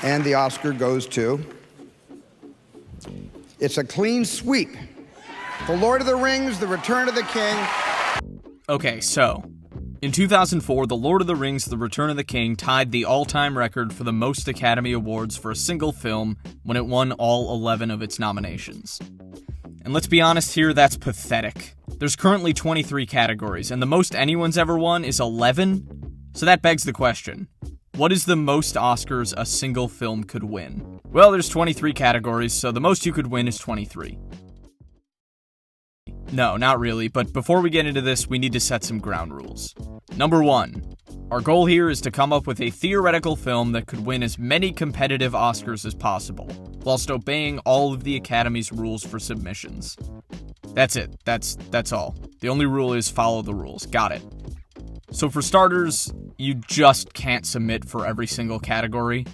And the Oscar goes to... It's a clean sweep. The Lord of the Rings, The Return of the King. Okay, so, in 2004, The Lord of the Rings, The Return of the King tied the all-time record for the most Academy Awards for a single film when it won all 11 of its nominations. And let's be honest here, that's pathetic. There's currently 23 categories, and the most anyone's ever won is 11? So that begs the question, what is the most Oscars a single film could win? Well, there's 23 categories, so the most you could win is 23. No, not really, but before we get into this, we need to set some ground rules. Number 1. Our goal here is to come up with a theoretical film that could win as many competitive Oscars as possible, whilst obeying all of the Academy's rules for submissions. That's it. That's all. The only rule is follow the rules. Got it. So for starters, you just can't submit for every single category.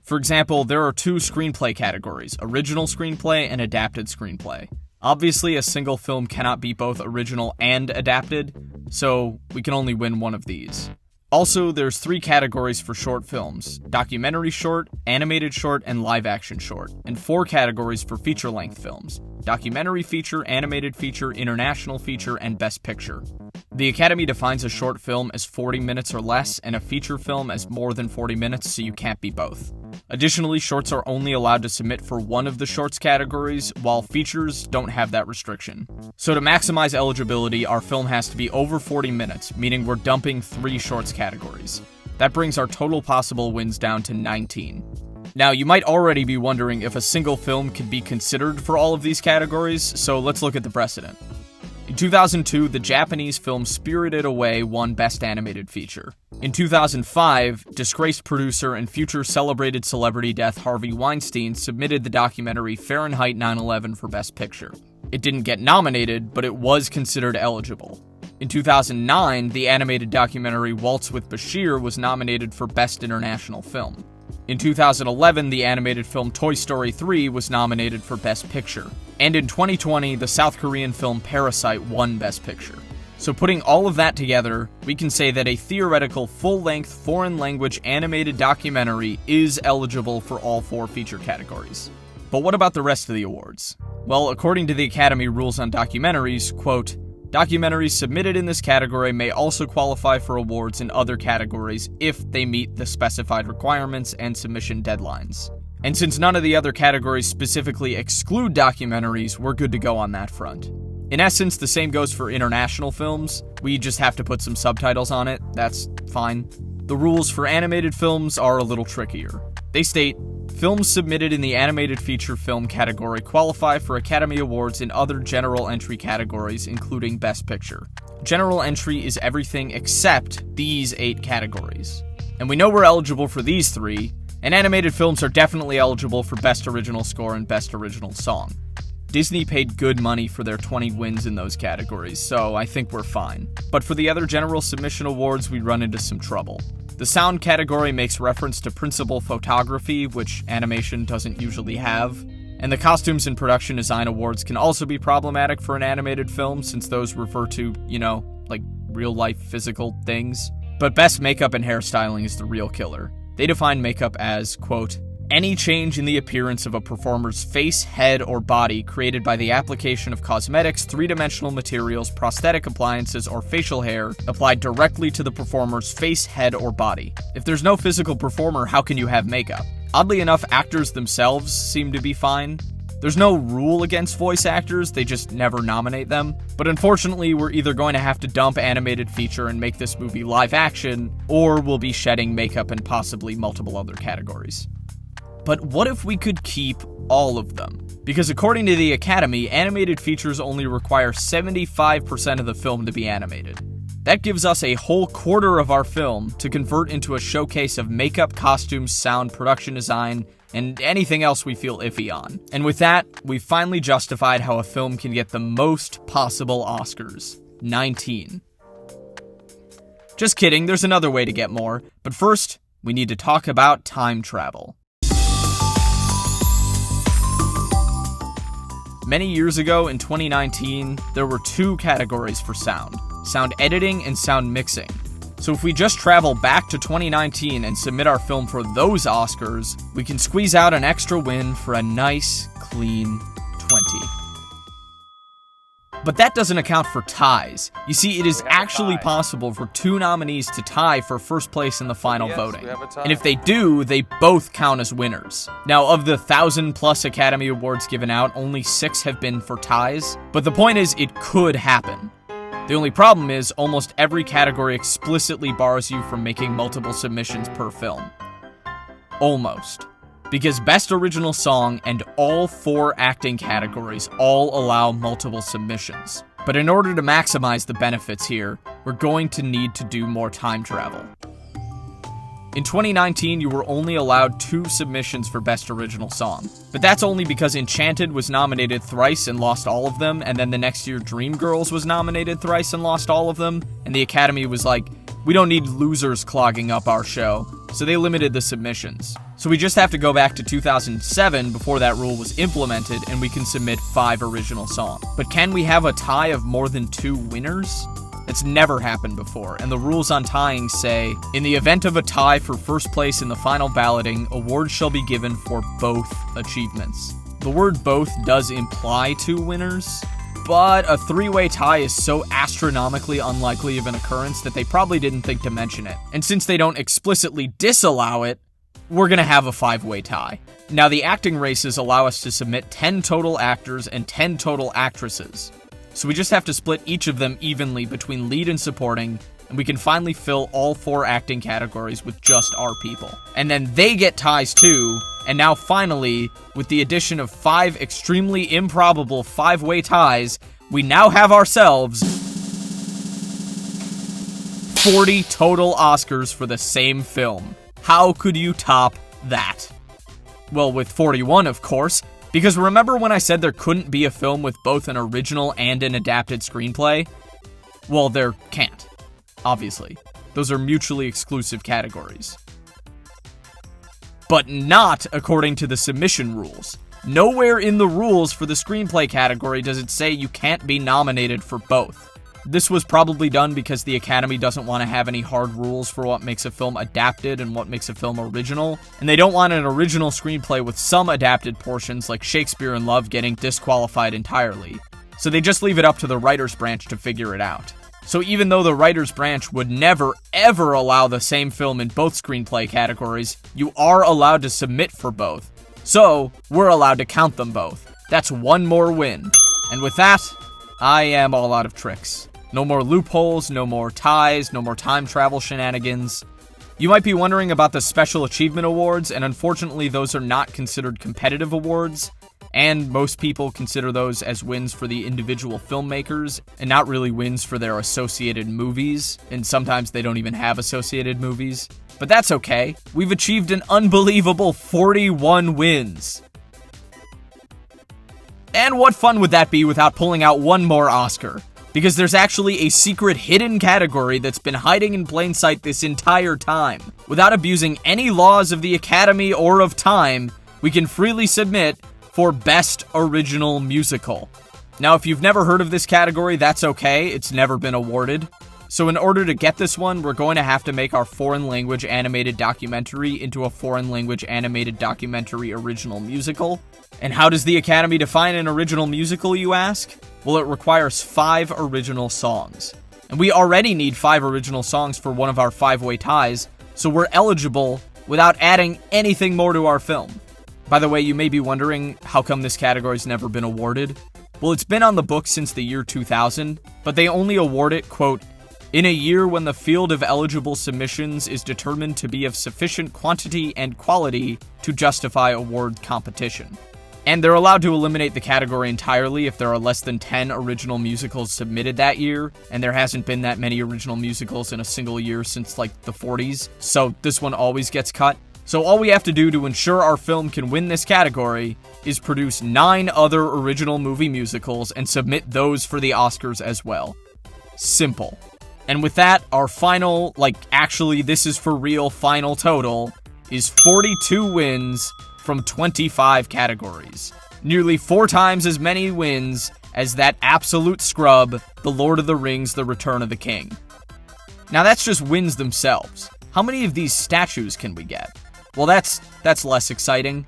For example, there are 2 screenplay categories, original screenplay and adapted screenplay. Obviously, a single film cannot be both original and adapted, so we can only win one of these. Also, there's 3 categories for short films, documentary short, animated short, and live-action short, and 4 categories for feature-length films, documentary feature, animated feature, international feature, and best picture. The Academy defines a short film as 40 minutes or less, and a feature film as more than 40 minutes, so you can't be both. Additionally, shorts are only allowed to submit for one of the shorts categories, while features don't have that restriction. So to maximize eligibility, our film has to be over 40 minutes, meaning we're dumping 3 shorts categories. That brings our total possible wins down to 19. Now, you might already be wondering if a single film could be considered for all of these categories, so let's look at the precedent. In 2002, the Japanese film Spirited Away won Best Animated Feature. In 2005, disgraced producer and future celebrated celebrity death Harvey Weinstein submitted the documentary Fahrenheit 9/11 for Best Picture. It didn't get nominated, but it was considered eligible. In 2009, the animated documentary Waltz with Bashir was nominated for Best International Film. In 2011, the animated film Toy Story 3 was nominated for Best Picture. And in 2020, the South Korean film Parasite won Best Picture. So putting all of that together, we can say that a theoretical full-length foreign language animated documentary is eligible for all 4 feature categories. But what about the rest of the awards? Well, according to the Academy rules on documentaries, quote, documentaries submitted in this category may also qualify for awards in other categories if they meet the specified requirements and submission deadlines. And since none of the other categories specifically exclude documentaries, we're good to go on that front. In essence, the same goes for international films. We just have to put some subtitles on it. That's fine. The rules for animated films are a little trickier. They state, films submitted in the animated feature film category qualify for Academy Awards in other general entry categories, including Best Picture. General entry is everything except these 8 categories. And we know we're eligible for these 3, and animated films are definitely eligible for Best Original Score and Best Original Song. Disney paid good money for their 20 wins in those categories, so I think we're fine. But for the other general submission awards, we run into some trouble. The sound category makes reference to principal photography, which animation doesn't usually have. And the costumes and production design awards can also be problematic for an animated film, since those refer to, like real-life physical things. But best makeup and hairstyling is the real killer. They define makeup as, quote, any change in the appearance of a performer's face, head, or body created by the application of cosmetics, 3-dimensional materials, prosthetic appliances, or facial hair applied directly to the performer's face, head, or body. If there's no physical performer, how can you have makeup? Oddly enough, actors themselves seem to be fine. There's no rule against voice actors, they just never nominate them. But unfortunately, we're either going to have to dump animated feature and make this movie live action, or we'll be shedding makeup and possibly multiple other categories. But what if we could keep all of them? Because according to the Academy, animated features only require 75% of the film to be animated. That gives us a whole quarter of our film to convert into a showcase of makeup, costumes, sound, production design, and anything else we feel iffy on. And with that, we've finally justified how a film can get the most possible Oscars. 19. Just kidding, there's another way to get more. But first, we need to talk about time travel. Many years ago, in 2019, there were 2 categories for sound editing and sound mixing. So if we just travel back to 2019 and submit our film for those Oscars, we can squeeze out an extra win for a nice, clean 20. But that doesn't account for ties. You see, it is actually possible for 2 nominees to tie for first place in the final voting. And if they do, they both count as winners. Now, of the 1,000+ Academy Awards given out, only 6 have been for ties. But the point is, it could happen. The only problem is, almost every category explicitly bars you from making multiple submissions per film. Almost. Because Best Original Song and all 4 acting categories all allow multiple submissions. But in order to maximize the benefits here, we're going to need to do more time travel. In 2019, you were only allowed 2 submissions for Best Original Song. But that's only because Enchanted was nominated thrice and lost all of them, and then the next year Dreamgirls was nominated thrice and lost all of them, and the Academy was like, we don't need losers clogging up our show, so they limited the submissions. So we just have to go back to 2007 before that rule was implemented, and we can submit 5 original songs. But can we have a tie of more than 2 winners? It's never happened before, and the rules on tying say, in the event of a tie for first place in the final balloting, awards shall be given for both achievements. The word both does imply 2 winners, but a 3-way tie is so astronomically unlikely of an occurrence that they probably didn't think to mention it. And since they don't explicitly disallow it, we're gonna have a 5-way tie. Now, the acting races allow us to submit 10 total actors and 10 total actresses. So we just have to split each of them evenly between lead and supporting, and we can finally fill all 4 acting categories with just our people. And then they get ties too, and now finally, with the addition of 5 extremely improbable 5-way ties, we now have ourselves 40 total Oscars for the same film. How could you top that? Well, with 41, of course, because remember when I said there couldn't be a film with both an original and an adapted screenplay? Well, there can't, obviously. Those are mutually exclusive categories. But not according to the submission rules. Nowhere in the rules for the screenplay category does it say you can't be nominated for both. This was probably done because the Academy doesn't want to have any hard rules for what makes a film adapted and what makes a film original, and they don't want an original screenplay with some adapted portions like Shakespeare in Love getting disqualified entirely. So they just leave it up to the writer's branch to figure it out. So even though the writer's branch would never, ever allow the same film in both screenplay categories, you are allowed to submit for both. So, we're allowed to count them both. That's 1 more win. And with that, I am all out of tricks. No more loopholes, no more ties, no more time travel shenanigans. You might be wondering about the Special Achievement Awards, and unfortunately those are not considered competitive awards, and most people consider those as wins for the individual filmmakers, and not really wins for their associated movies, and sometimes they don't even have associated movies. But that's okay. We've achieved an unbelievable 41 wins. And what fun would that be without pulling out 1 more Oscar? Because there's actually a secret hidden category that's been hiding in plain sight this entire time. Without abusing any laws of the Academy or of time, we can freely submit for Best Original Musical. Now, if you've never heard of this category, that's okay. It's never been awarded. So in order to get this one, we're going to have to make our foreign language animated documentary into a foreign language animated documentary original musical. And how does the Academy define an original musical, you ask? Well, it requires 5 original songs. And we already need 5 original songs for one of our 5-way ties, so we're eligible without adding anything more to our film. By the way, you may be wondering how come this category's never been awarded? Well, it's been on the books since the year 2000, but they only award it, quote, in a year when the field of eligible submissions is determined to be of sufficient quantity and quality to justify award competition. And they're allowed to eliminate the category entirely if there are less than 10 original musicals submitted that year, and there hasn't been that many original musicals in a single year since like the 40s, so this one always gets cut. So all we have to do to ensure our film can win this category is produce 9 other original movie musicals and submit those for the Oscars as well. Simple. And with that, our final, actually this is for real final total is 42 wins from 25 categories. Nearly 4 times as many wins as that absolute scrub, The Lord of the Rings, The Return of the King. Now that's just wins themselves. How many of these statues can we get? Well, that's less exciting.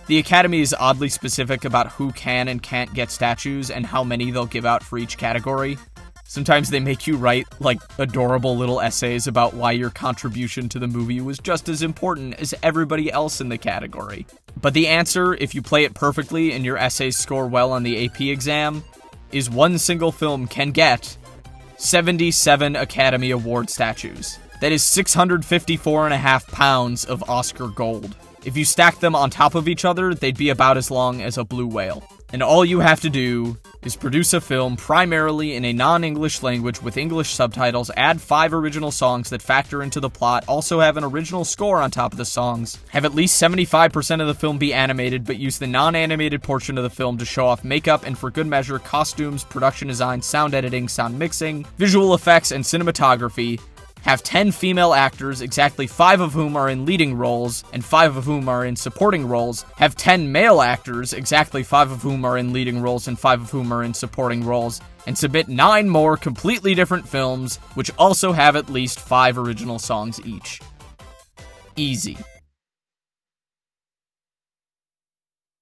The Academy is oddly specific about who can and can't get statues and how many they'll give out for each category. Sometimes they make you write, like, adorable little essays about why your contribution to the movie was just as important as everybody else in the category. But the answer, if you play it perfectly and your essays score well on the AP exam, is one single film can get 77 Academy Award statues. That is 654.5 pounds of Oscar gold. If you stack them on top of each other, they'd be about as long as a blue whale. And all you have to do is produce a film primarily in a non-English language with English subtitles, add 5 original songs that factor into the plot, also have an original score on top of the songs, have at least 75% of the film be animated, but use the non-animated portion of the film to show off makeup and, for good measure, costumes, production design, sound editing, sound mixing, visual effects, and cinematography, have 10 female actors, exactly 5 of whom are in leading roles, and 5 of whom are in supporting roles, have 10 male actors, exactly 5 of whom are in leading roles and 5 of whom are in supporting roles, and submit 9 more completely different films, which also have at least 5 original songs each. Easy.